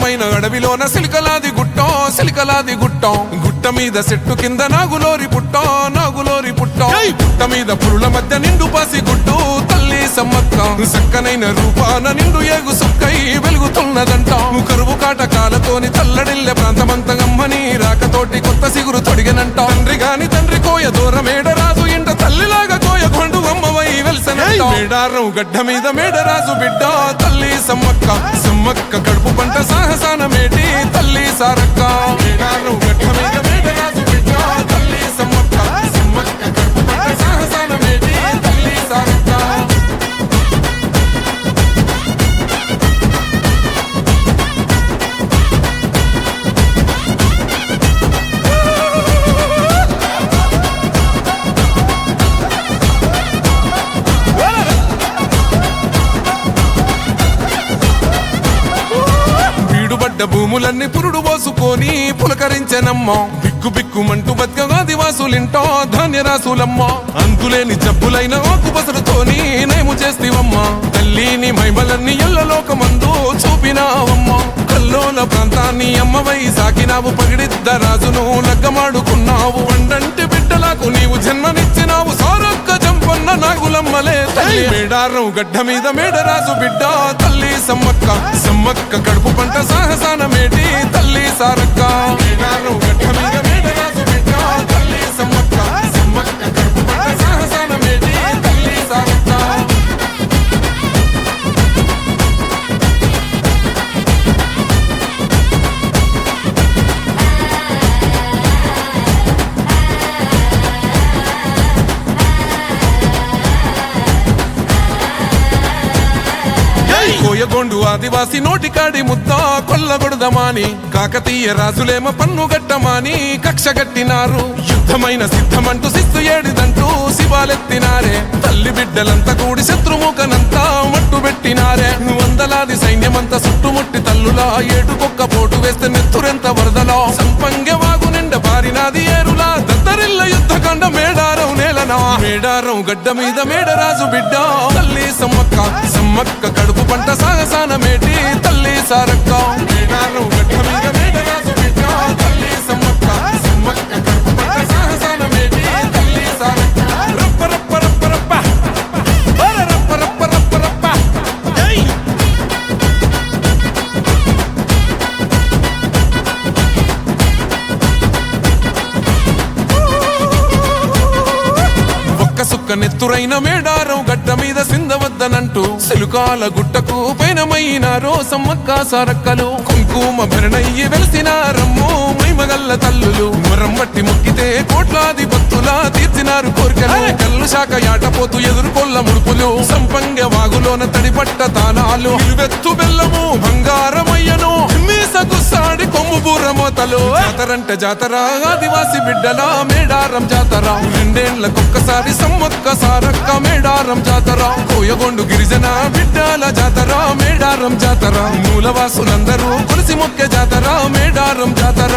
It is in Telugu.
అందమైన అడవిలోన సిలికలాది గుట్టం గుట్ట మీద చెట్టు కింద నాగులోరి పుట్టం పుట్ట మీద పురుల మధ్య నిండు పాసి గుట్టు తల్లి సమ్మక్క సక్కనైన రూపాన నిండు ఏగు సుక్కై వెలుగుతున్నదంట కరువు కాటకాలతోని తల్లడిల్లె ప్రాంతమంతగమ్మని రాకతోటి కొత్త సిగురు తొడిగనంట తండ్రి కోయ దూరమేడరాజు ఇంట తల్లిలాగా కోయ కొండు అమ్మవై వెలిసనంట మేడారం గడ్డ మీద మేడరాజు బిడ్డ తల్లి సమ్మక్క కడుపు పంట సాహసాన మేటి తల్లి సారక్క మేడారం గడ్డ మీద మేడరాజు బిడ్డ తల్లి సమ్మక్క కడుపు పంట సాహసాన మేటి తల్లి సారక్క భూములన్నీ పురుడు పోసుకొని పులకరించెనమ్మా బిక్కుమంటూ బతుకగా ఆదివాసులింటో ధాన్యరాసులమ్మా అంతులేని జబ్బులైన ఆకుపసరుతోని నయము చేస్తివమ్మా తల్లిని మైమలన్నీ ఎల్లలోకమందు చూపినావమ్మా కల్లోల ప్రాంతాన్ని అమ్మవై సాకినావు పగిడిద్ద రాజును లగ్గమాడుకున్నావు వండంటి బిడ్డలకు నీవు జన్మనిచ్చినావు సారొక్క జంపన్న నాగులమ్మలే తల్లి మేడారం గడ్డ మీద మేడరాజు బిడ్డ తల్లి సమ్మక్క కడుపు పంట సాహసాన మేటి తల్లి సారక్క మేడారం గడ్డ మీద మేడరాజు బిడ్డ తల్లి సమ్మక్క కడుపు పంట సాహసాన మేటి తల్లి సారక్క కోయగొండు ఆదివాసి నోటికాడి ముద్ద కొల్లగొడదమాని కాకతీయ రాజులేమ పన్ను గట్టమాని కక్ష గట్టినారు యుద్ధమైన సిద్ధమంటూ సిస్తు ఏడిదంటూ శివాలెత్తినారే తల్లి బిడ్డలంతా కూడి శత్రుముఖనంతా మట్టు పెట్టినారే వందలాది సైన్యమంతా చుట్టుముట్టి తల్లులా ఏటుకొక్క పోటు వేస్తే నెత్తురెంత వరదలా సంపంగె వాగు నిండ బారినాది ఏరులా దద్దరిల్ల యుద్ధకాండ మేడారం నేలనా మేడారం గడ్డ మీద మేడరాజు బిడ్డ తల్లి సమ్మక్క కడుపు పంట సాగసాన మేటి తల్లి సారక్క మేడారం గడ్డ మీద మేడరాజు బిడ్డ తల్లి సమ్మక్క కడుపు పంట సాగసాన మేటి తల్లి సారక్క రప్ప రప్ప రప్ప రప్ప రప్ప రప్ప రప్ప రప్ప సుక్క నెత్తురైన మేడారం గడ్డ మీద సిందవద్దనంటూ సెలుకాల గుట్టకు పైనమైనారో సమ్మక్క సారక్కలు కుంకుమ భరణయ్యి వెలిసినారమ్మో మైమగల్ల తల్లులు మరం బట్టి మొక్కితే కోట్లాది భక్తులా తీర్చినారు కోరికలు కల్లు శాఖ యాటపోతూ ఎదుర్కొల్ల ముడుపులు సంపంగ వాగులోన తడిపట్ట తానాలు వెత్తు బెల్లము బంగారమయ్యను మీసగుస్సాడి కొమ్ము బూరమోతలు జాతర ఆదివాసి బిడ్డల మేడారం జాతర రెండేళ్లకొక్కసారి సమ్మక్క సారక్క మేడారం జాతర కోయగొండు గిరిజన బిడ్డల జాతర మేడారం జాతర మూలవాసులందరూ కొలిసి మొక్కే జాతర మేడారం జాతర